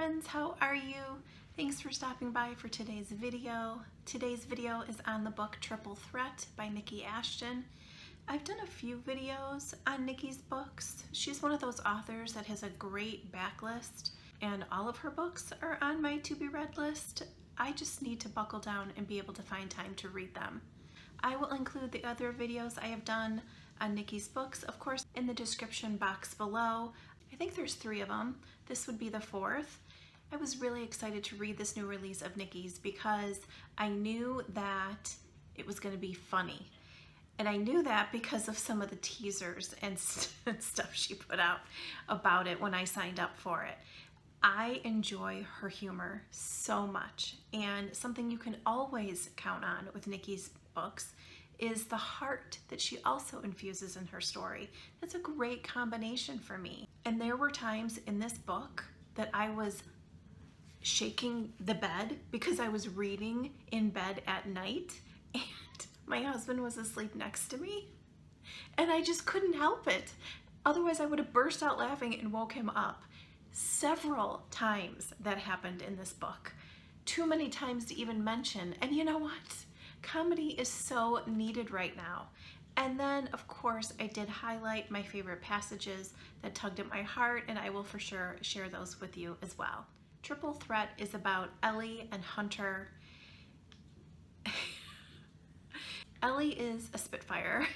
friends, how are you? Thanks for stopping by for today's video. Today's video is on the book Triple Threat by Nikki Ashton. I've done a few videos on Nikki's books. She's one of those authors that has a great backlist, and all of her books are on my to-be-read list. I just need to buckle down and be able to find time to read them. I will include the other videos I have done on Nikki's books, of course, in the description box below. I think there's 3 of them. This would be the 4th. I was really excited to read this new release of Nikki's because I knew that it was going to be funny. And I knew that because of some of the teasers and stuff she put out about it when I signed up for it. I enjoy her humor so much, and something you can always count on with Nikki's books is the heart that she also infuses in her story. That's a great combination for me. And there were times in this book that I was shaking the bed because I was reading in bed at night and my husband was asleep next to me and I just couldn't help it. Otherwise I would have burst out laughing and woke him up. Several times that happened in this book. Too many times to even mention. And you know what? Comedy is so needed right now. And then, of course, I did highlight my favorite passages that tugged at my heart, and I will for sure share those with you as well. Triple Threat is about Ellie and Hunter. Ellie is a Spitfire,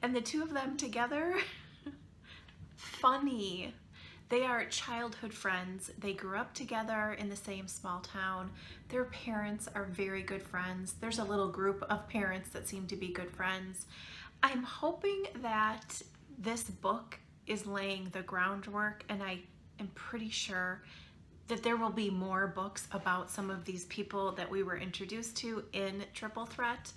and the two of them together, funny. They are childhood friends. They grew up together in the same small town. Their parents are very good friends. There's a little group of parents that seem to be good friends. I'm hoping that this book is laying the groundwork, and I am pretty sure that there will be more books about some of these people that we were introduced to in Triple Threat.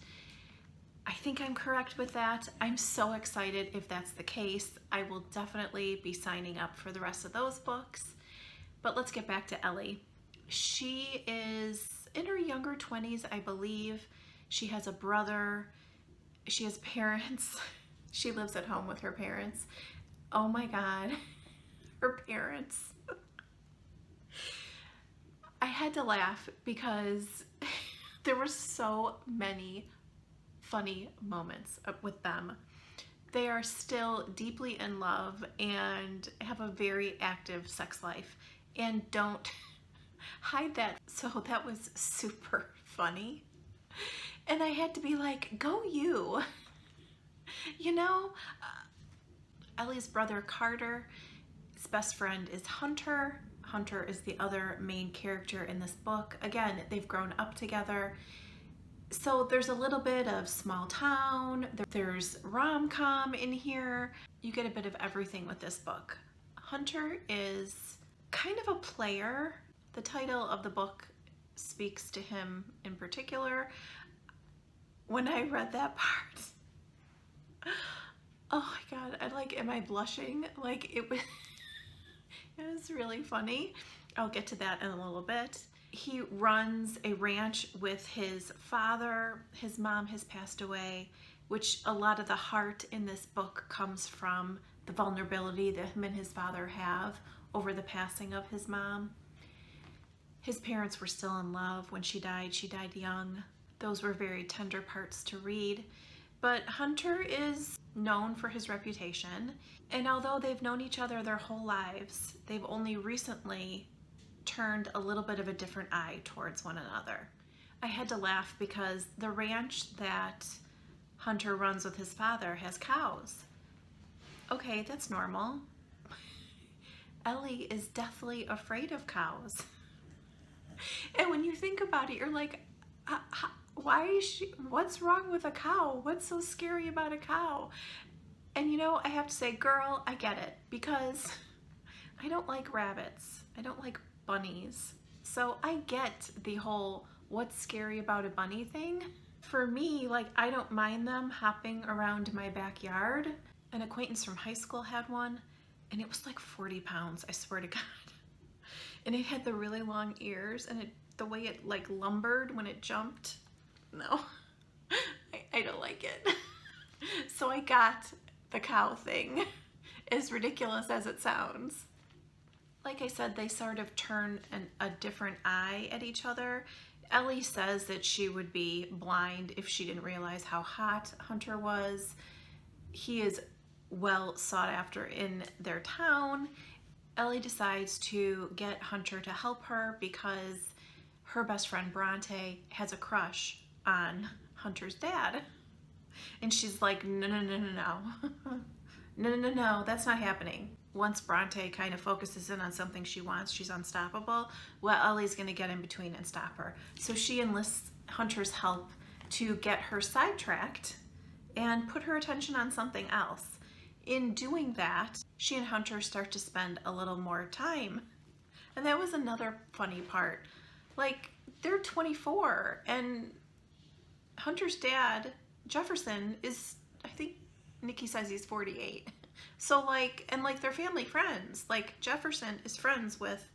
I think I'm correct with that. I'm so excited if that's the case. I will definitely be signing up for the rest of those books. But let's get back to Ellie. She is in her younger 20s, I believe. She has a brother. She has parents. She lives at home with her parents. Oh my God, her parents. I had to laugh because there were so many funny moments with them. They are still deeply in love and have a very active sex life and don't hide that. So that was super funny. And I had to be like, go you. You know, Ellie's brother Carter, his best friend is Hunter. Hunter is the other main character in this book. Again, they've grown up together. So there's a little bit of small town, there's rom-com in here. You get a bit of everything with this book. Hunter is kind of a player. The title of the book speaks to him in particular. When I read that part, oh my God, am I blushing? Like it was really funny. I'll get to that in a little bit. He runs a ranch with his father. His mom has passed away, which a lot of the heart in this book comes from the vulnerability that him and his father have over the passing of his mom. His parents were still in love when she died. She died young. Those were very tender parts to read. But Hunter is known for his reputation, and although they've known each other their whole lives, they've only recently turned a little bit of a different eye towards one another. I had to laugh because the ranch that Hunter runs with his father has cows. Okay, that's normal. Ellie is deathly afraid of cows. And when you think about it, you're like, why is she, what's wrong with a cow? What's so scary about a cow? And you know, I have to say, girl, I get it, because I don't like rabbits. I don't like bunnies. So I get the whole what's scary about a bunny thing. For me, like, I don't mind them hopping around my backyard. An acquaintance from high school had one, and it was like 40 pounds, I swear to God. And it had the really long ears, and the way it like lumbered when it jumped. No, I don't like it. So I got the cow thing, as ridiculous as it sounds. Like I said, they sort of turn a different eye at each other. Ellie says that she would be blind if she didn't realize how hot Hunter was. He is well sought after in their town. Ellie decides to get Hunter to help her because her best friend Bronte has a crush on Hunter's dad. And she's like, no, no, no, no, no. No, no, no, no, that's not happening. Once Bronte kind of focuses in on something she wants, she's unstoppable. Well, Ellie's going to get in between and stop her. So she enlists Hunter's help to get her sidetracked and put her attention on something else. In doing that, she and Hunter start to spend a little more time. And that was another funny part. Like, they're 24, and Hunter's dad, Jefferson, is, I think Nikki says he's 48. So like, and like they're family friends. Like Jefferson is friends with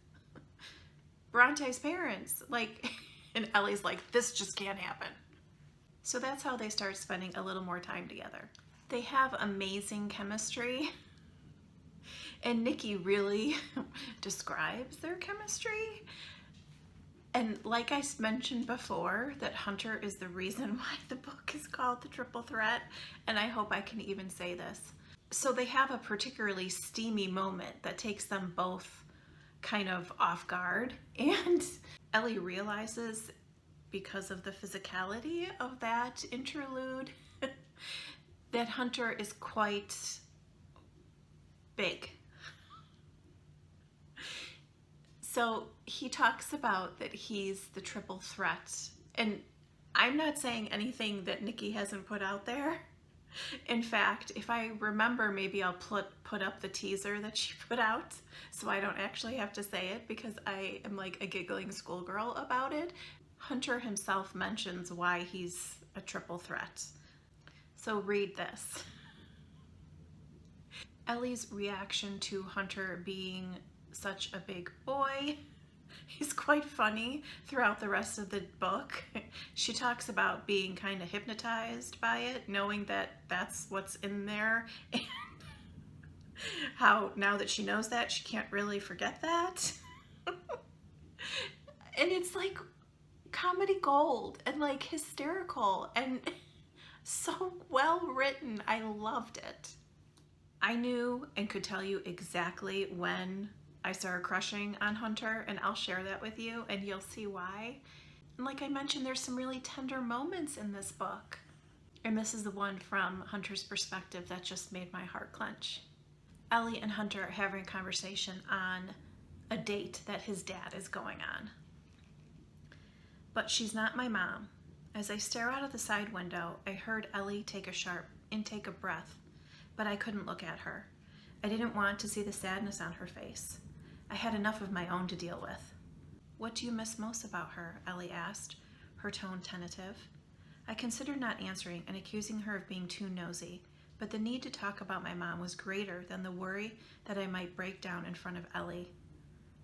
Bronte's parents. Like, and Ellie's like, this just can't happen. So that's how they start spending a little more time together. They have amazing chemistry. And Nikki really describes their chemistry. And like I mentioned before, that Hunter is the reason why the book is called The Triple Threat, and I hope I can even say this. So they have a particularly steamy moment that takes them both kind of off guard, and Ellie realizes, because of the physicality of that interlude, that Hunter is quite big. So he talks about that he's the triple threat. And I'm not saying anything that Nikki hasn't put out there. In fact, if I remember, maybe I'll put up the teaser that she put out so I don't actually have to say it, because I am like a giggling schoolgirl about it. Hunter himself mentions why he's a triple threat. So read this. Ellie's reaction to Hunter being such a big boy. He's quite funny throughout the rest of the book. She talks about being kind of hypnotized by it, knowing that that's what's in there, and how now that she knows that, she can't really forget that. And it's like comedy gold and like hysterical and so well written. I loved it. I knew and could tell you exactly when I started crushing on Hunter, and I'll share that with you and you'll see why. And like I mentioned, there's some really tender moments in this book. And this is the one from Hunter's perspective that just made my heart clench. Ellie and Hunter are having a conversation on a date that his dad is going on. But she's not my mom. As I stare out of the side window, I heard Ellie take a sharp intake of breath, but I couldn't look at her. I didn't want to see the sadness on her face. I had enough of my own to deal with. What do you miss most about her? Ellie asked, her tone tentative. I considered not answering and accusing her of being too nosy, but the need to talk about my mom was greater than the worry that I might break down in front of Ellie.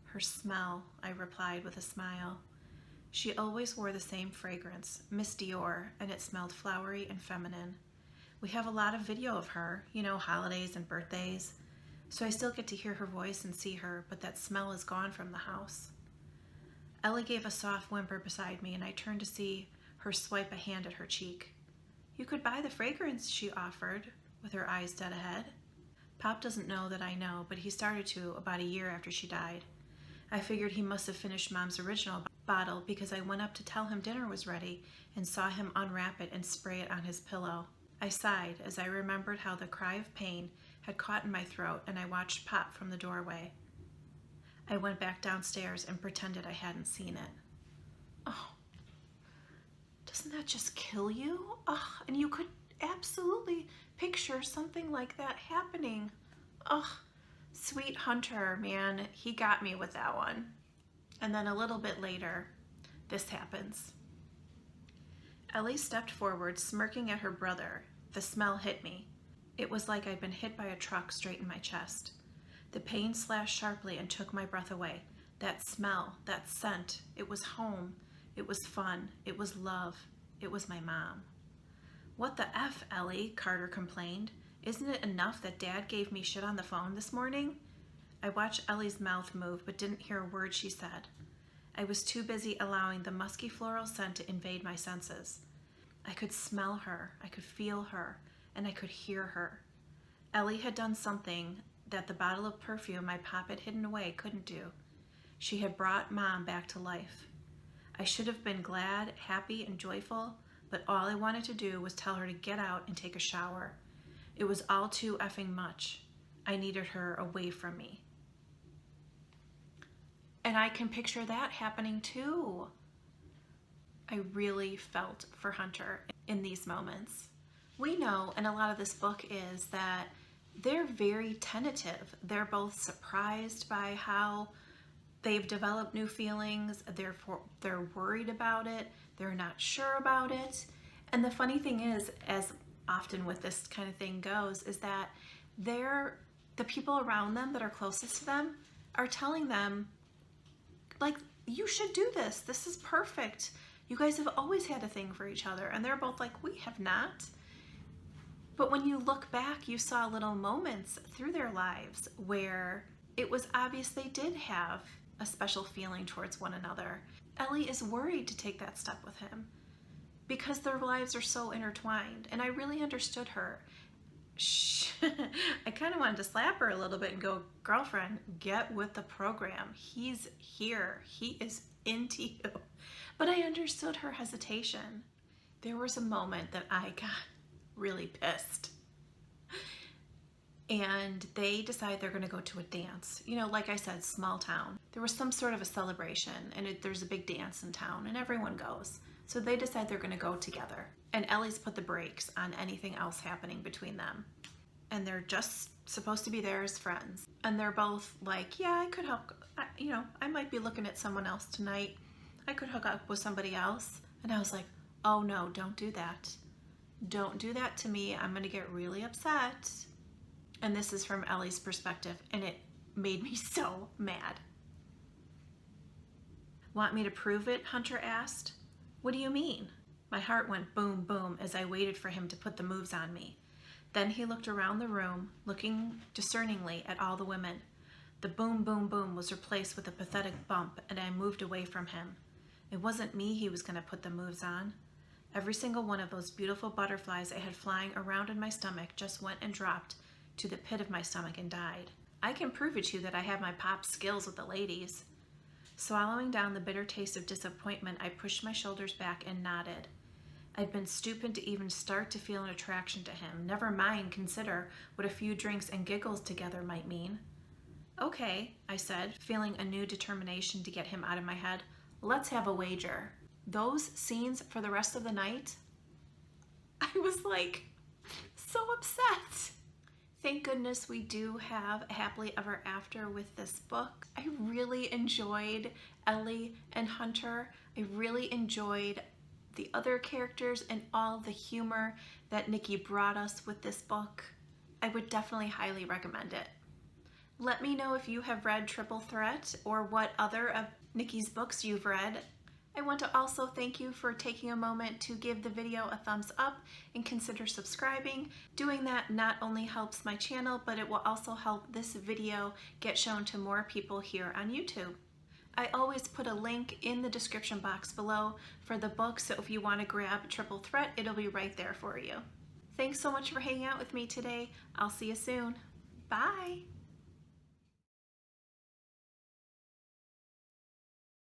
Her smell, I replied with a smile. She always wore the same fragrance, Miss Dior, and it smelled flowery and feminine. We have a lot of video of her, you know, holidays and birthdays. So I still get to hear her voice and see her, but that smell is gone from the house. Ellie gave a soft whimper beside me, and I turned to see her swipe a hand at her cheek. You could buy the fragrance, she offered, with her eyes dead ahead. Pop doesn't know that I know, but he started to about a year after she died. I figured he must have finished Mom's original bottle because I went up to tell him dinner was ready and saw him unwrap it and spray it on his pillow. I sighed as I remembered how the cry of pain had caught in my throat, and I watched Pop from the doorway. I went back downstairs and pretended I hadn't seen it. Oh, doesn't that just kill you? Oh, and you could absolutely picture something like that happening. Oh, sweet Hunter, man, he got me with that one. And then a little bit later, this happens. Ellie stepped forward, smirking at her brother. The smell hit me. It was like I'd been hit by a truck straight in my chest. The pain slashed sharply and took my breath away. That smell, that scent, it was home. It was fun. It was love. It was my mom. What the F, Ellie? Carter complained. Isn't it enough that Dad gave me shit on the phone this morning? I watched Ellie's mouth move but didn't hear a word she said. I was too busy allowing the musky floral scent to invade my senses. I could smell her, I could feel her, and I could hear her. Ellie had done something that the bottle of perfume my pop had hidden away couldn't do. She had brought Mom back to life. I should have been glad, happy, and joyful, but all I wanted to do was tell her to get out and take a shower. It was all too effing much. I needed her away from me. And I can picture that happening too. I really felt for Hunter in these moments. We know, and a lot of this book is, that they're very tentative. They're both surprised by how they've developed new feelings. They're worried about it. They're not sure about it. And the funny thing is, as often with this kind of thing goes, is that the people around them that are closest to them are telling them, like, you should do this. This is perfect. You guys have always had a thing for each other. And they're both like, we have not. But when you look back, you saw little moments through their lives where it was obvious they did have a special feeling towards one another. Ellie is worried to take that step with him because their lives are so intertwined. And I really understood her. I kind of wanted to slap her a little bit and go, girlfriend, get with the program. He's here. He is into you. But I understood her hesitation. There was a moment that I got really pissed. And they decide they're going to go to a dance. You know, like I said, small town. There was some sort of a celebration, and there's a big dance in town, and everyone goes. So they decide they're going to go together. And Ellie's put the brakes on anything else happening between them. And they're just supposed to be there as friends. And they're both like, yeah, I could help. I might be looking at someone else tonight. I could hook up with somebody else. And I was like, oh no, don't do that. Don't do that to me. I'm going to get really upset. And this is from Ellie's perspective, and it made me so mad. Want me to prove it? Hunter asked. What do you mean? My heart went boom, boom as I waited for him to put the moves on me. Then he looked around the room, looking discerningly at all the women. The boom, boom, boom was replaced with a pathetic bump, and I moved away from him. It wasn't me he was going to put the moves on. Every single one of those beautiful butterflies I had flying around in my stomach just went and dropped to the pit of my stomach and died. I can prove it to you that I have my pop skills with the ladies. Swallowing down the bitter taste of disappointment, I pushed my shoulders back and nodded. I'd been stupid to even start to feel an attraction to him. Never mind consider what a few drinks and giggles together might mean. Okay, I said, feeling a new determination to get him out of my head. Let's have a wager. Those scenes for the rest of the night, I was like so upset. Thank goodness we do have a happily ever after with this book. I really enjoyed Ellie and Hunter. I really enjoyed the other characters and all the humor that Nikki brought us with this book. I would definitely highly recommend it. Let me know if you have read Triple Threat or what other of Nikki's books you've read. I want to also thank you for taking a moment to give the video a thumbs up and consider subscribing. Doing that not only helps my channel, but it will also help this video get shown to more people here on YouTube. I always put a link in the description box below for the book, so if you want to grab Triple Threat, it'll be right there for you. Thanks so much for hanging out with me today. I'll see you soon. Bye!